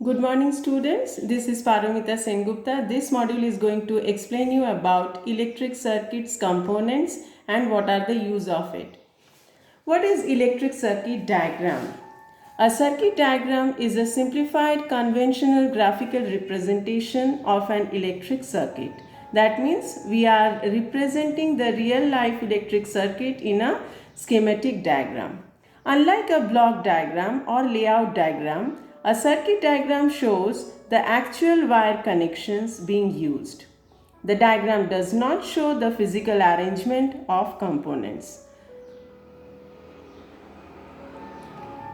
Good morning students, this is Paramita Sengupta. This module is going to explain you about electric circuits components and what are the use of it. What is electric circuit diagram? A circuit diagram is a simplified conventional graphical representation of an electric circuit. That means we are representing the real life electric circuit in a schematic diagram. Unlike a block diagram or layout diagram, a circuit diagram shows the actual wire connections being used. The diagram does not show the physical arrangement of components.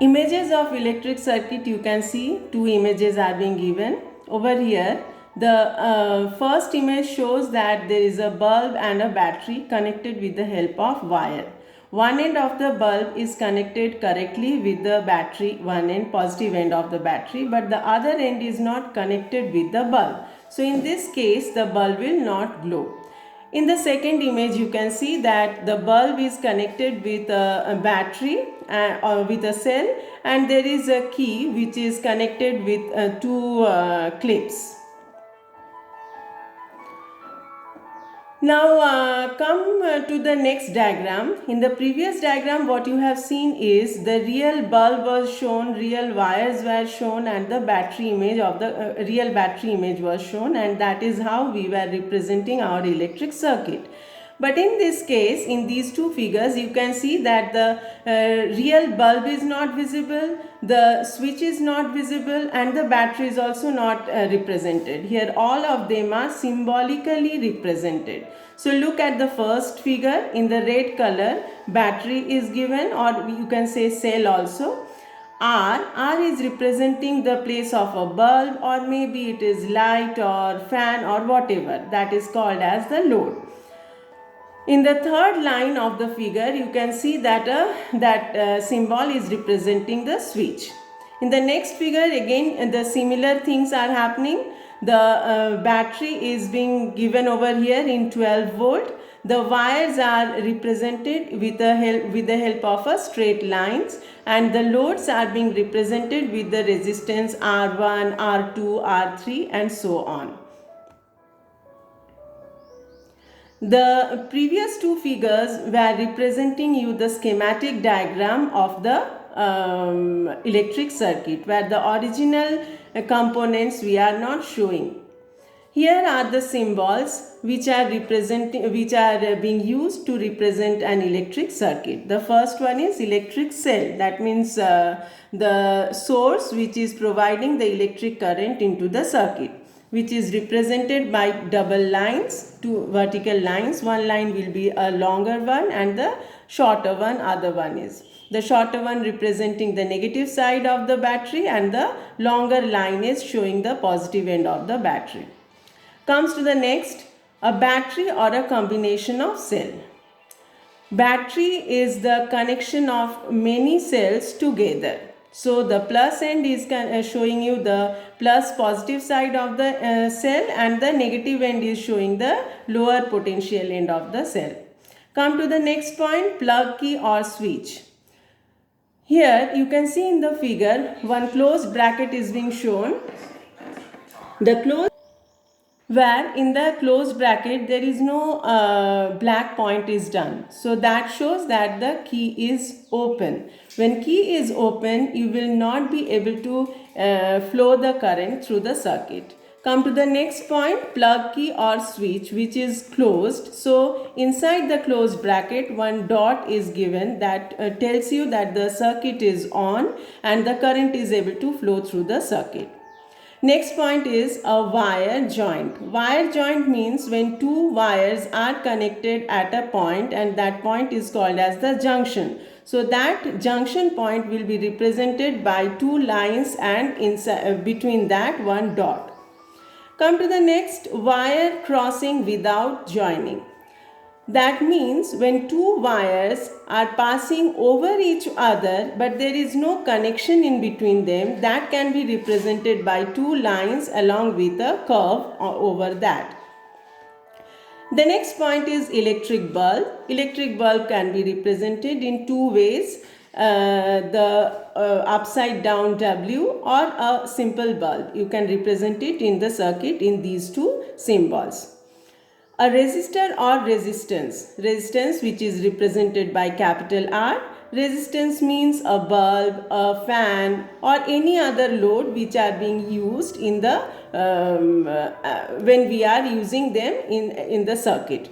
Images of electric circuit, you can see two images are being given. Over here, the first image shows that there is a bulb and a battery connected with the help of wire. One end of the bulb is connected correctly with the battery, one end, positive end of the battery, but the other end is not connected with the bulb. So in this case, the bulb will not glow. In the second image, you can see that the bulb is connected with a battery or with a cell, and there is a key which is connected with two clips. Now come to the next diagram. In the previous diagram, what you have seen is the real bulb was shown, real wires were shown, and the battery image of the real battery image was shown, and that is how we were representing our electric circuit. But in this case, in these two figures, you can see that the real bulb is not visible, the switch is not visible, and the battery is also not represented. Here all of them are symbolically represented. So look at the first figure. In the red color, battery is given, or you can say cell also. R is representing the place of a bulb, or maybe it is light or fan or whatever. That is called as the load. In the third line of the figure, you can see that symbol is representing the switch. In the next figure, again the similar things are happening. The battery is being given over here in 12 volt. The wires are represented with the help of a straight lines, and the loads are being represented with the resistance R1, R2, R3 and so on. The previous two figures were representing you the schematic diagram of the electric circuit, where the original components we are not showing. Here are the symbols which are being used to represent an electric circuit. The first one is electric cell. That means the source which is providing the electric current into the circuit, which is represented by double lines, two vertical lines. One line will be a longer one and the shorter one, other one is. The shorter one representing the negative side of the battery, and the longer line is showing the positive end of the battery. Comes to the next, a battery or a combination of cell. Battery is the connection of many cells together. So the plus end is showing you the plus positive side of the cell, and the negative end is showing the lower potential end of the cell. Come to the next point, plug, key or switch. Here you can see in the figure one closed bracket is being shown. Where in the closed bracket there is no black point is done. So that shows that the key is open. When key is open, you will not be able to flow the current through the circuit. Come to the next point, plug, key or switch, which is closed. So inside the closed bracket, one dot is given that tells you that the circuit is on and the current is able to flow through the circuit. Next point is a wire joint. Wire joint means when two wires are connected at a point, and that point is called as the junction. So that junction point will be represented by two lines, and between that one dot. Come to the next, wire crossing without joining. That means when two wires are passing over each other but there is no connection in between them, that can be represented by two lines along with a curve over that. The next point is electric bulb. Electric bulb can be represented in two ways. the upside down W or a simple bulb. You can represent it in the circuit in these two symbols. A resistor or resistance. Resistance, which is represented by capital R. Resistance means a bulb, a fan or any other load which are being used in the when we are using them in the circuit.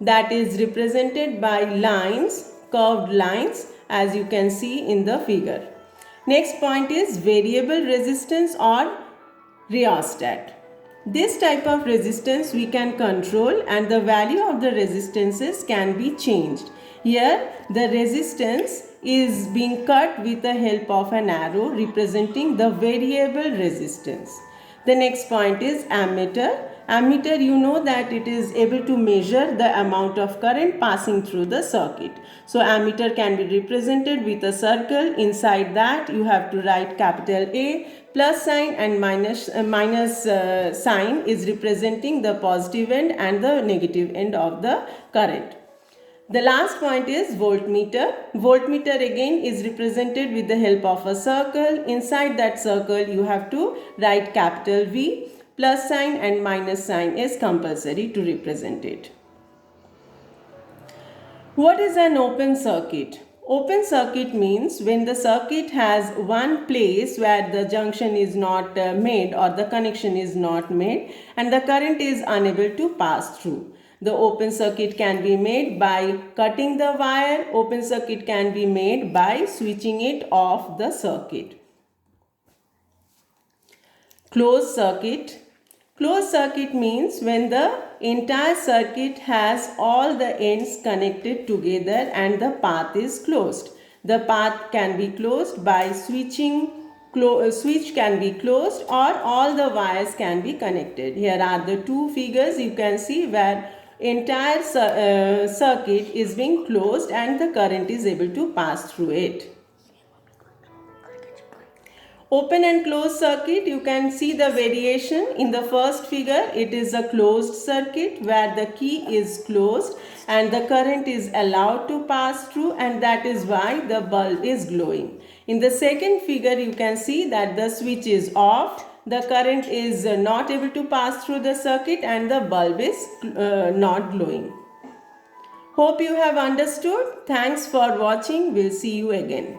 That is represented by lines, curved lines, as you can see in the figure. Next point is variable resistance or rheostat. This type of resistance we can control and the value of the resistances can be changed. Here the resistance is being cut with the help of an arrow representing the variable resistance. The next point is ammeter. Ammeter, you know that it is able to measure the amount of current passing through the circuit. So ammeter can be represented with a circle. Inside that you have to write capital A, plus sign and minus sign is representing the positive end and the negative end of the current. The last point is voltmeter. Voltmeter again is represented with the help of a circle. Inside that circle you have to write capital V, plus sign and minus sign is compulsory to represent it. What is an open circuit? Open circuit means when the circuit has one place where the junction is not made or the connection is not made and the current is unable to pass through. The open circuit can be made by cutting the wire. Open circuit can be made by switching it off the circuit. Closed circuit. Closed circuit means when the entire circuit has all the ends connected together and the path is closed. The path can be closed by switching, switch can be closed or all the wires can be connected. Here are the two figures you can see where entire circuit is being closed and the current is able to pass through it. Open and closed circuit, you can see the variation. In the first figure, it is a closed circuit where the key is closed and the current is allowed to pass through, and that is why the bulb is glowing. In the second figure, you can see that the switch is off, the current is not able to pass through the circuit and the bulb is not glowing. Hope you have understood. Thanks for watching. We'll see you again.